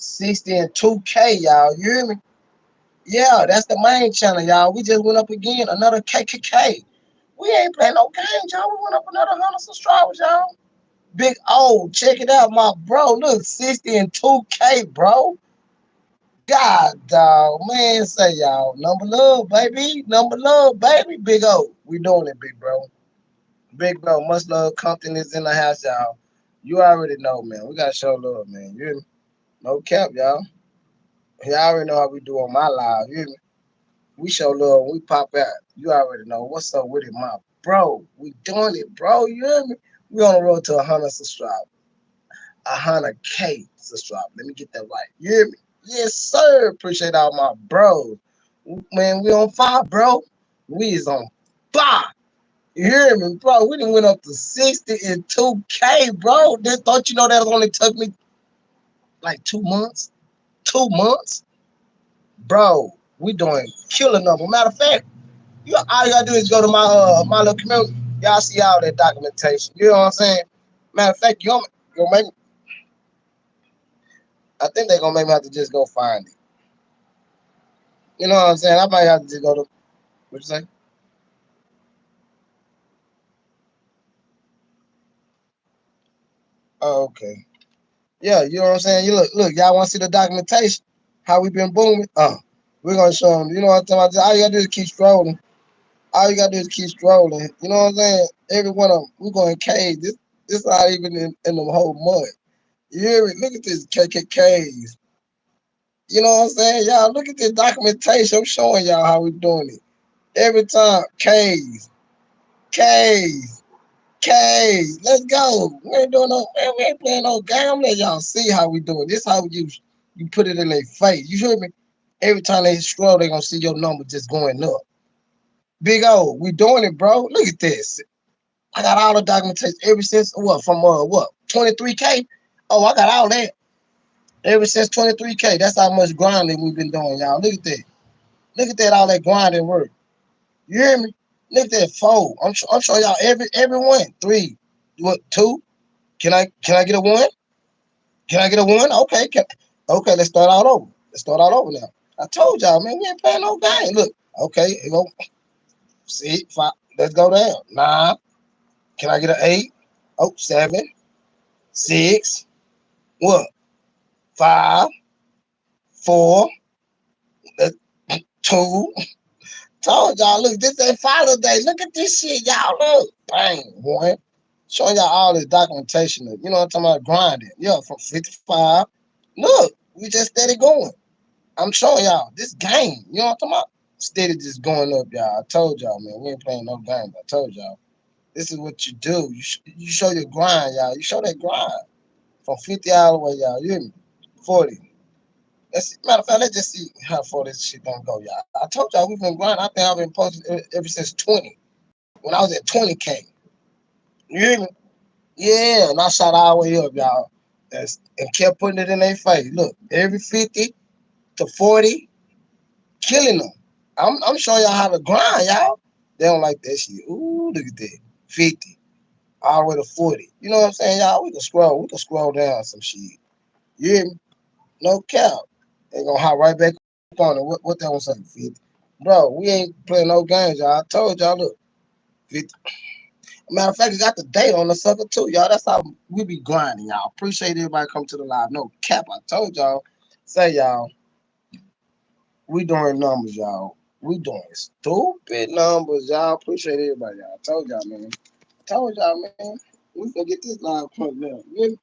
60 and 2K, y'all. You hear me? Yeah, that's the main channel, y'all. We just went up again, another KKK. We ain't playing no games, y'all. We went up another 100 subscribers, y'all. Big O, check it out, my bro. Look, 60 and 2K, bro. God, dog, man, say y'all. Number love, baby. Number love, baby. Big O. We doing it, big bro. Big bro, much love. Compton is in the house, y'all. You already know, man. We gotta show love, man. You hear me? No cap, y'all. Y'all already know how we do on my live. You hear me? We show love when we pop out. You already know. What's up with it, my bro? We doing it, bro. You hear me? We on the road to 100 subscribers. 100K subscribers. Let me get that right. You hear me? Yes, sir. Appreciate all my bros. Man, we on fire, bro. We is on fire. You hear me, bro? We done went up to 60 and 2K, bro. This, don't you know that only took me like 2 months? 2 months? Bro, we doing killer number. Matter of fact, all you gotta do is go to my little community. Y'all see all that documentation. You know what I'm saying? Matter of fact, you gonna make me, I think they're gonna make me have to just go find it. You know what I'm saying? I might have to just go to what you say? Oh, okay. Yeah, you know what I'm saying? You look, y'all wanna see the documentation? How we been booming? We're gonna show them. You know what I'm talking about? All you gotta do is keep scrolling. All you gotta do is keep scrolling. You know what I'm saying? Every one of them, we going cave. This not even in the whole mud. You hear me? Look at this KKKs. You know what I'm saying? Y'all, look at this documentation. I'm showing y'all how we doing it. Every time, K's, K's, K's. Let's go. We ain't doing no, man, we ain't playing no game. I'm letting y'all see how we doing. This how you put it in their face. You hear me? Every time they scroll, they gonna see your number just going up. Big O, we doing it, bro. Look at this. I got all the documentation ever since what from what 23K. Oh, I got all that ever since 23K. That's how much grinding we've been doing, y'all. Look at that. Look at that, all that grinding work. You hear me? Look at that four. I'm showing y'all every one. Three, what two? Can I get a one? Can I get a one? Okay, okay. Let's start all over. Let's start all over now. I told y'all, man, we ain't playing no game. Look, okay, here go six, five. Let's go down. Nine. Can I get an eight? Oh, seven, six. What? Five, four, uh, two. Told y'all, look, this ain't Father's Day. Look at this shit, y'all. Look, bang, one. Showing y'all all this documentation. You know what I'm talking about? Grinding. Yeah, from 55. Look, we just steady going. I'm showing y'all this game. You know what I'm talking about? Steady just going up, y'all. I told y'all, man, we ain't playing no games. I told y'all. This is what you do. You show your grind, y'all. You show that grind from 50 all the way, y'all. You hear me? 40. Matter of fact, let's just see how far this shit gonna go, y'all. I told y'all we've been grinding. I think I've been posting ever since 20. When I was at 20K. You hear me? Yeah, and I shot all the way up, y'all. And kept putting it in their face. Look, every 50 to 40, killing them. I'm showing y'all how to grind, y'all. They don't like that shit. Ooh, look at that. 50. All the way to 40. You know what I'm saying, y'all? We can scroll down some shit. You hear me? No cap. They gonna hop right back on it. What that one say? 50. Bro, we ain't playing no games, y'all. I told y'all, look, 50. Matter of fact, you got the date on the sucker too, y'all. That's how we be grinding, y'all. Appreciate everybody come to the live. No cap, I told y'all. Say y'all, we doing numbers, y'all. We doing stupid numbers, y'all. Appreciate everybody, y'all. I told y'all, man. I told y'all, man. We finna get this live cranked now. We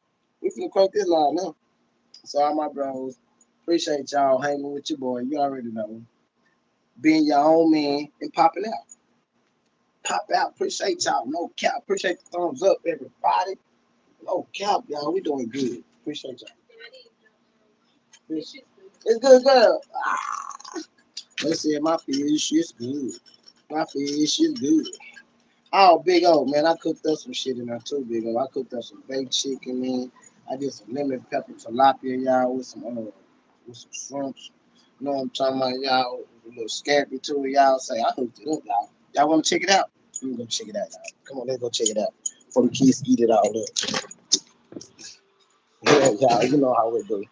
finna crank this live now. So all my bros, appreciate y'all hanging with your boy. You already know. Being your own man and popping out. Pop out. Appreciate y'all. No cap. Appreciate the thumbs up, everybody. No cap, y'all. We doing good. Appreciate y'all. It's good, girl. They said my fish is good. My fish is good. Oh, Big O, man, I cooked up some shit in there too, Big O. I cooked up some baked chicken, man. I did some lemon pepper tilapia, y'all, with some shrimps. You know what I'm talking about, y'all? A little scabby too, y'all. Say I hooked it up, y'all. Y'all want to check it out? Let me go check it out, y'all. Come on, let's go check it out before the kids eat it all up. Yeah, y'all, you know how we do.